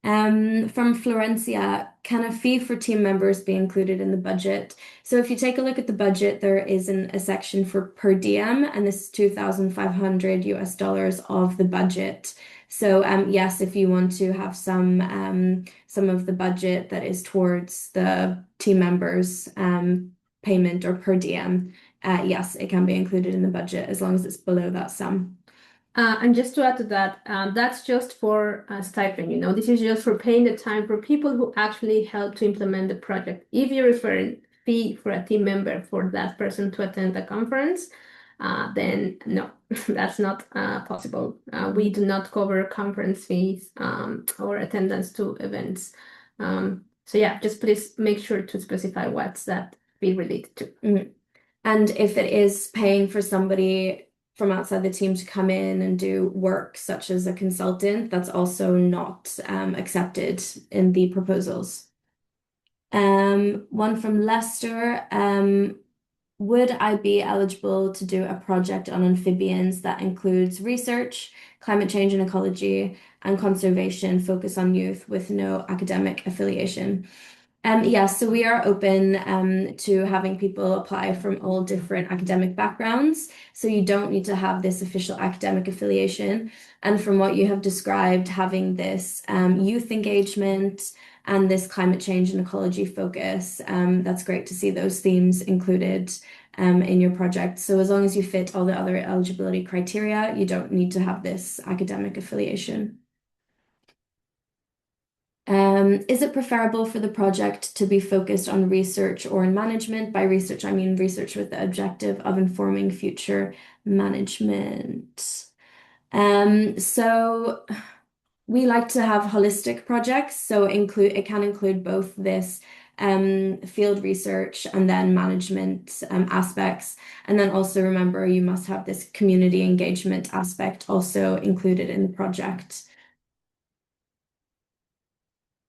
From Florencia, can a fee for team members be included in the budget? So if you take a look at the budget, there is a section for per diem, and this is 2,500 US dollars of the budget. So yes, if you want to have some of the budget that is towards the team members payment or per diem, yes, it can be included in the budget as long as it's below that sum. And just to add to that, that's just for stipend, this is just for paying the time for people who actually help to implement the project. If you refer a fee for a team member for that person to attend the conference, then no, that's not possible. We do not cover conference fees or attendance to events. So yeah, just please make sure to specify what's that fee related to. Mm. And if it is paying for somebody from outside the team to come in and do work, such as a consultant, that's also not accepted in the proposals. One from Lester. Would I be eligible to do a project on amphibians that includes research, climate change and ecology, and conservation focus on youth with no academic affiliation? Yes, so we are open to having people apply from all different academic backgrounds. So you don't need to have this official academic affiliation. And from what you have described, having this youth engagement and this climate change and ecology focus, that's great to see those themes included in your project. So as long as you fit all the other eligibility criteria, you don't need to have this academic affiliation. Is it preferable for the project to be focused on research or in management? By research, I mean research with the objective of informing future management. So we like to have holistic projects, so it can include both this field research and then management aspects. And then also remember, you must have this community engagement aspect also included in the project.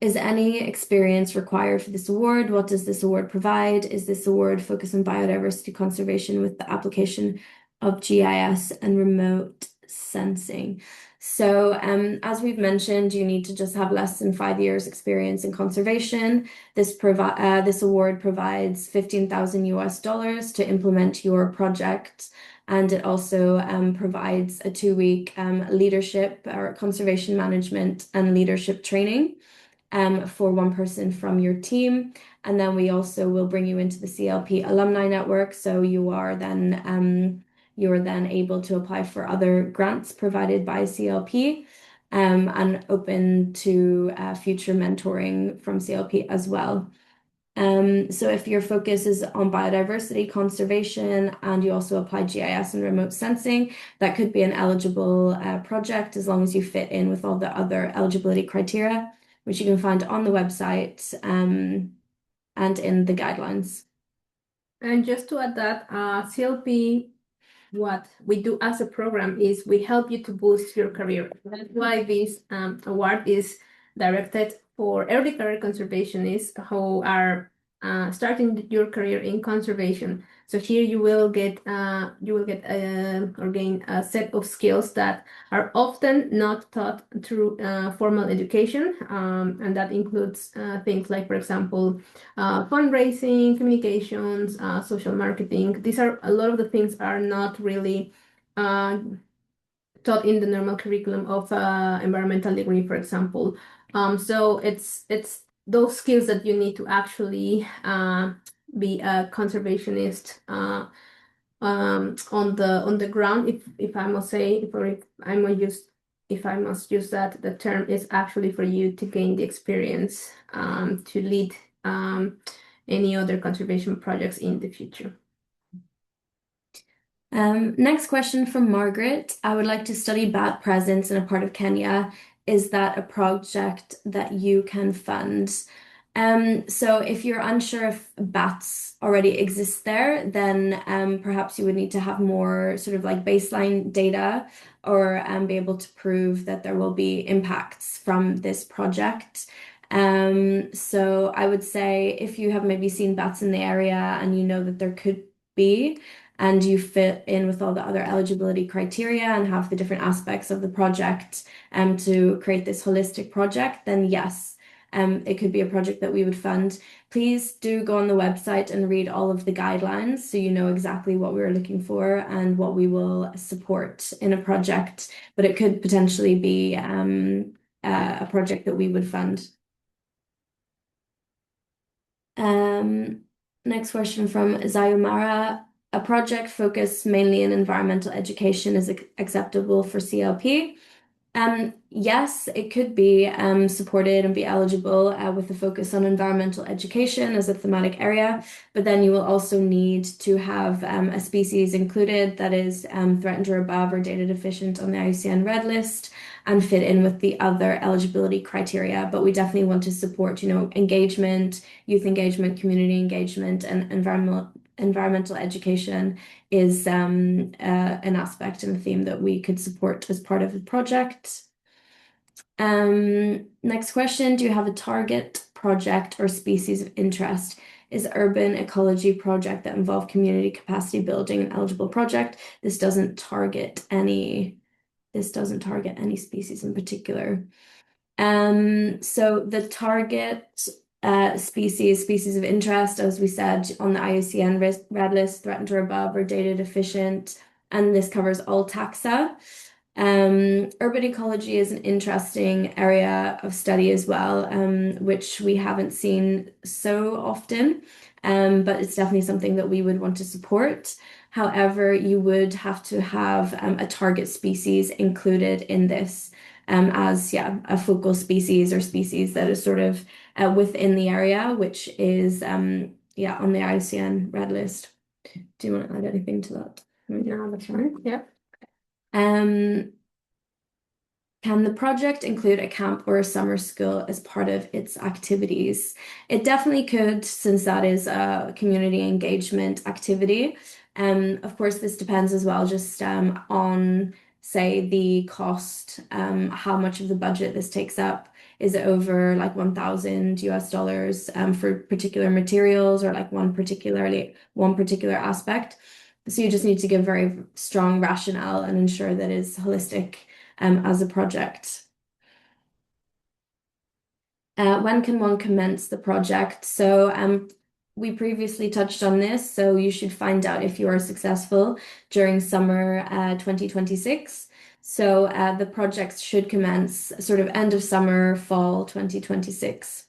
Is any experience required for this award? What does this award provide? Is this award focused on biodiversity conservation with the application of GIS and remote sensing? So, as we've mentioned, you need to just have less than 5 years experience in conservation. This award provides 15,000 US dollars to implement your project, and it also provides a 2-week leadership or conservation management and leadership training for one person from your team. And then we also will bring you into the CLP alumni network. So you're then able to apply for other grants provided by CLP and open to future mentoring from CLP as well. So if your focus is on biodiversity conservation and you also apply GIS and remote sensing, that could be an eligible project as long as you fit in with all the other eligibility criteria, which you can find on the website and in the guidelines. And just to add that, CLP, what we do as a program is we help you to boost your career. That's why this award is directed for early career conservationists who are starting your career in conservation. So here you will get or gain a set of skills that are often not taught through formal education, and that includes things like, for example, fundraising, communications, social marketing. These are a lot of the things are not really uh, taught in the normal curriculum of environmental degree, for example. So it's those skills that you need to actually be a conservationist on the ground, if I must say, if I must use that, the term is actually for you to gain the experience to lead any other conservation projects in the future. Next question from Margaret. I would like to study bat presence in a part of Kenya. Is that a project that you can fund? So if you're unsure if bats already exist there, then perhaps you would need to have more sort of like baseline data or be able to prove that there will be impacts from this project. So I would say if you have maybe seen bats in the area and you know that there could be, and you fit in with all the other eligibility criteria and have the different aspects of the project to create this holistic project, then yes, it could be a project that we would fund. Please do go on the website and read all of the guidelines so you know exactly what we're looking for and what we will support in a project, but it could potentially be a project that we would fund. Next question from Zayumara. A project focused mainly in environmental education is acceptable for CLP. Yes, it could be supported and be eligible with a focus on environmental education as a thematic area, but then you will also need to have a species included that is threatened or above or data deficient on the IUCN Red List and fit in with the other eligibility criteria. But we definitely want to support, engagement, youth engagement, community engagement, and environmental education is an aspect and a theme that we could support as part of the project. Next question, do you have a target project or species of interest? Is urban ecology project that involve community capacity building an eligible project? This doesn't target any species in particular. So the target species of interest, as we said, on the IUCN Red List, threatened or above or data deficient, and this covers all taxa. Urban ecology is an interesting area of study as well, which we haven't seen so often, but it's definitely something that we would want to support. However, you would have to have a target species included in this as a focal species or species that is sort of within the area, which is on the IUCN Red List. Do you want to add anything to that? No, that's fine. Yeah. Can the project include a camp or a summer school as part of its activities? It definitely could, since that is a community engagement activity. Of course, this depends as well just on, say, the cost, how much of the budget this takes up. Is it over like $1,000 for particular materials or like one particular aspect? So you just need to give very strong rationale and ensure that it's holistic as a project. When can one commence the project? So we previously touched on this, so you should find out if you are successful during summer 2026. So the project should commence sort of end of summer, fall 2026.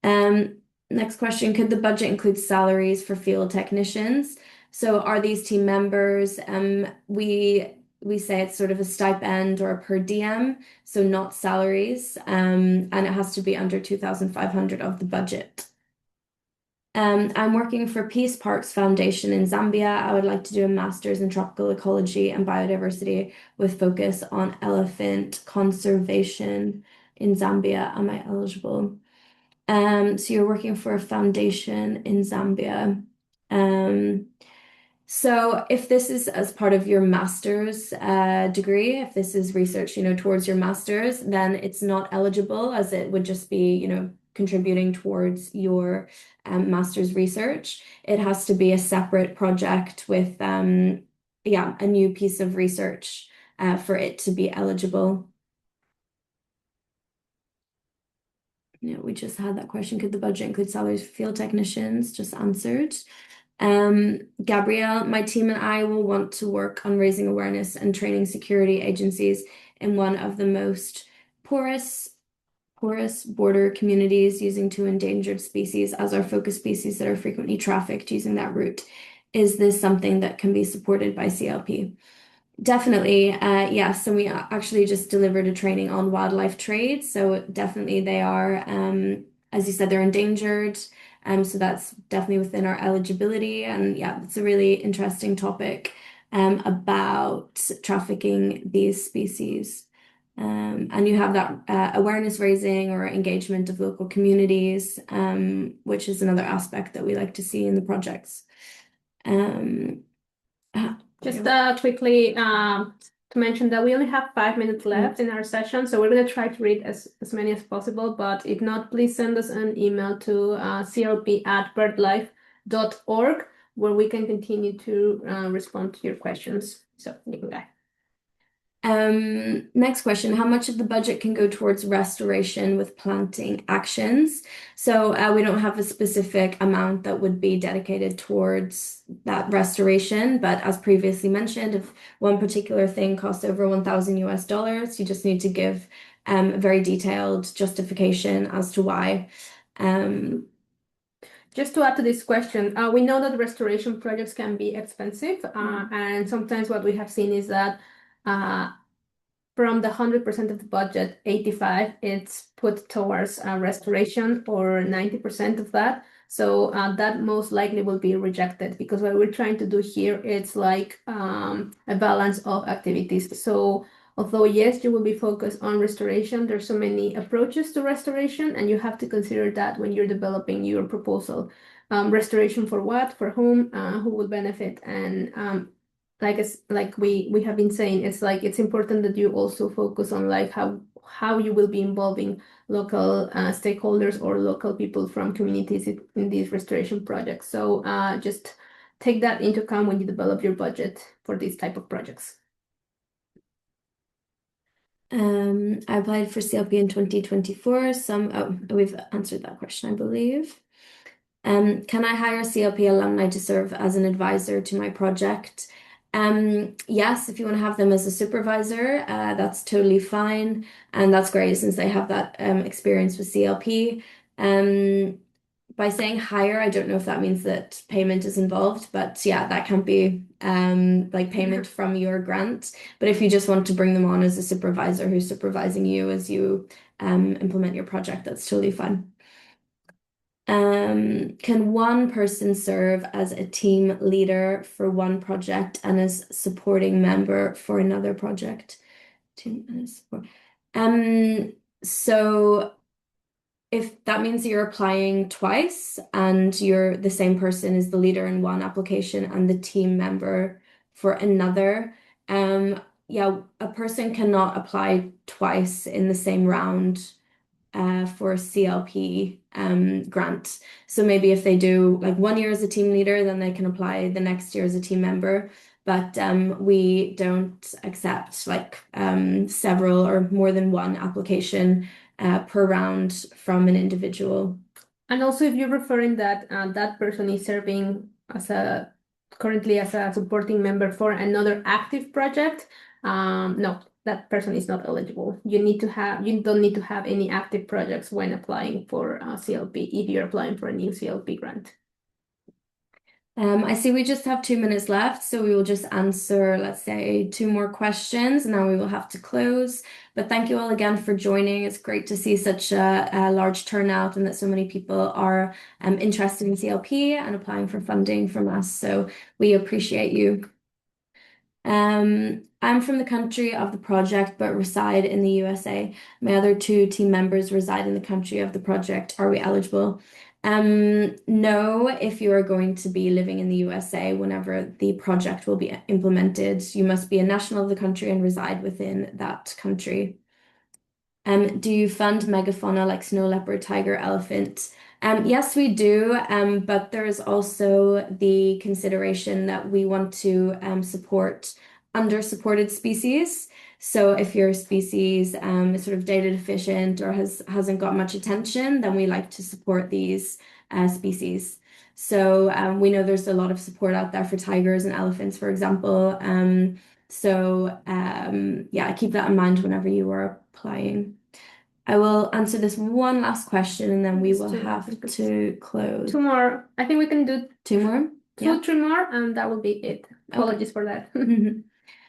Next question, could the budget include salaries for field technicians? So are these team members? We say it's sort of a stipend or a per diem, so not salaries, and it has to be under 2,500 of the budget. I'm working for Peace Parks Foundation in Zambia. I would like to do a master's in tropical ecology and biodiversity with focus on elephant conservation in Zambia. Am I eligible? So you're working for a foundation in Zambia. So if this is as part of your master's degree, if this is research, towards your master's, then it's not eligible as it would just be, contributing towards your master's research. It has to be a separate project with yeah, a new piece of research for it to be eligible. Yeah, we just had that question. Could the budget include salaries for field technicians? Just answered. Gabrielle, my team and I will want to work on raising awareness and training security agencies in one of the most porous border communities using two endangered species as our focus species that are frequently trafficked using that route. Is this something that can be supported by CLP? Definitely, yes. And we actually just delivered a training on wildlife trade. So definitely they are, as you said, they're endangered. So that's definitely within our eligibility. And yeah, it's a really interesting topic about trafficking these species. And you have that awareness raising or engagement of local communities, which is another aspect that we like to see in the projects. Just quickly to mention that we only have 5 minutes left in our session, so we're going to try to read as many as possible, but if not, please send us an email to clp@birdlife.org where we can continue to respond to your questions. So you can go. Next question, how much of the budget can go towards restoration with planting actions? So we don't have a specific amount that would be dedicated towards that restoration, but as previously mentioned, if one particular thing costs over 1,000 US dollars, you just need to give a very detailed justification as to why. Just to add to this question, we know that restoration projects can be expensive, and sometimes what we have seen is that from the 100% of the budget, 85 it's put towards restoration, or 90% of that. So that most likely will be rejected, because what we're trying to do here, it's like a balance of activities. So although yes, you will be focused on restoration, there's so many approaches to restoration, and you have to consider that when you're developing your proposal. Restoration for what, for whom, who will benefit, and like we have been saying, it's like it's important that you also focus on like how you will be involving local stakeholders or local people from communities in these restoration projects. So just take that into account when you develop your budget for these type of projects. I applied for CLP in 2024. We've answered that question, I believe. Can I hire CLP alumni to serve as an advisor to my project? Yes, if you want to have them as a supervisor, that's totally fine. And that's great since they have that experience with CLP. By saying hire, I don't know if that means that payment is involved, but yeah, that can be like payment from your grant. But if you just want to bring them on as a supervisor who's supervising you as you implement your project, that's totally fine. Can one person serve as a team leader for one project and as supporting member for another project? Team and support. So if that means you're applying twice and you're the same person is the leader in one application and the team member for another, yeah, a person cannot apply twice in the same round for a CLP grant. So maybe if they do like 1 year as a team leader, then they can apply the next year as a team member. But we don't accept like several or more than one application per round from an individual. And also, if you're referring that that person is serving currently as a supporting member for another active project, no, that person is not eligible. You don't need to have any active projects when applying for CLP if you're applying for a new CLP grant. I see we just have 2 minutes left, so we will just answer, let's say, 2 more questions, and then we will have to close. But thank you all again for joining. It's great to see such a large turnout and that so many people are interested in CLP and applying for funding from us. So we appreciate you. I'm from the country of the project, but reside in the USA. My other 2 team members reside in the country of the project. Are we eligible? No, if you are going to be living in the USA whenever the project will be implemented, you must be a national of the country and reside within that country. Do you fund megafauna like snow leopard, tiger, elephant? Yes, we do, but there is also the consideration that we want to support under-supported species. So if your species is sort of data deficient or hasn't got much attention, then we like to support these species. So we know there's a lot of support out there for tigers and elephants, for example. Yeah, keep that in mind whenever you are applying. I will answer this one last question and then we will have to close. Two more. I think we can do Two more? two, three more, and that will be it. Apologies for that.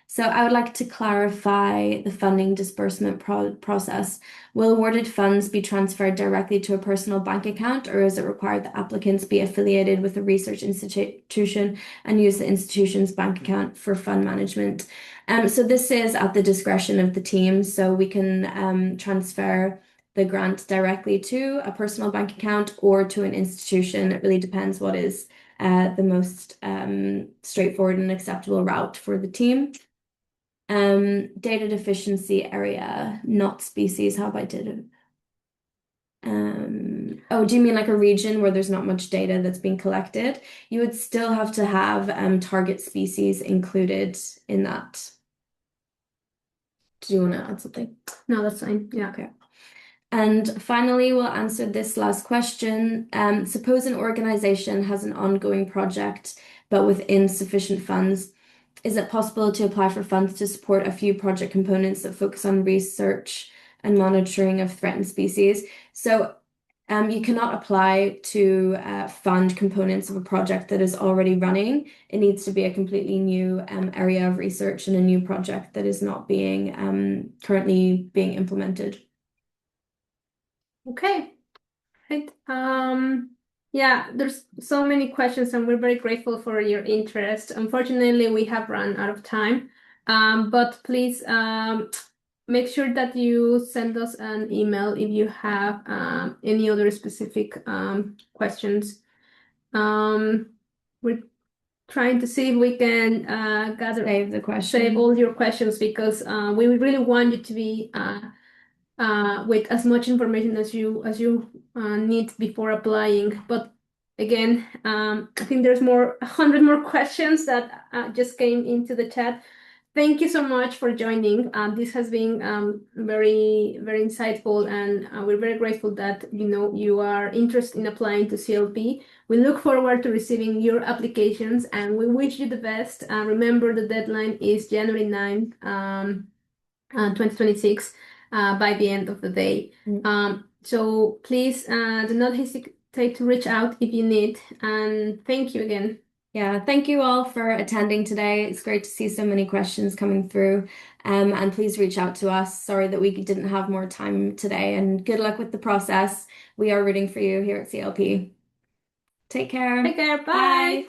So I would like to clarify the funding disbursement process. Will awarded funds be transferred directly to a personal bank account, or is it required that applicants be affiliated with a research institution and use the institution's bank account for fund management? So this is at the discretion of the team, so we can transfer the grant directly to a personal bank account or to an institution. It really depends what is the most straightforward and acceptable route for the team. Data deficiency area, not species. How about data? Oh, do you mean like a region where there's not much data that's being collected? You would still have to have target species included in that. Do you want to add something? No, that's fine. Yeah. Okay. And finally, we'll answer this last question. Suppose an organization has an ongoing project, but with insufficient funds. Is it possible to apply for funds to support a few project components that focus on research and monitoring of threatened species? So you cannot apply to fund components of a project that is already running. It needs to be a completely new area of research and a new project that is not being currently being implemented. Okay. Right. Yeah, there's so many questions, and we're very grateful for your interest. Unfortunately, we have run out of time. But please make sure that you send us an email if you have any other specific questions. We're trying to see if we can save all your questions, because we really want you to be with as much information as you need before applying. But again, I think there's 100 more questions that just came into the chat. Thank you so much for joining. This has been very, very insightful, and we're very grateful that you are interested in applying to CLP. We look forward to receiving your applications, and we wish you the best. Remember, the deadline is January 9, 2026, by the end of the day. So please do not hesitate to reach out if you need, and thank you again. Yeah, thank you all for attending today. It's great to see so many questions coming through. And please reach out to us. Sorry that we didn't have more time today, and good luck with the process. We are rooting for you here at CLP. Take care. Take care. Bye.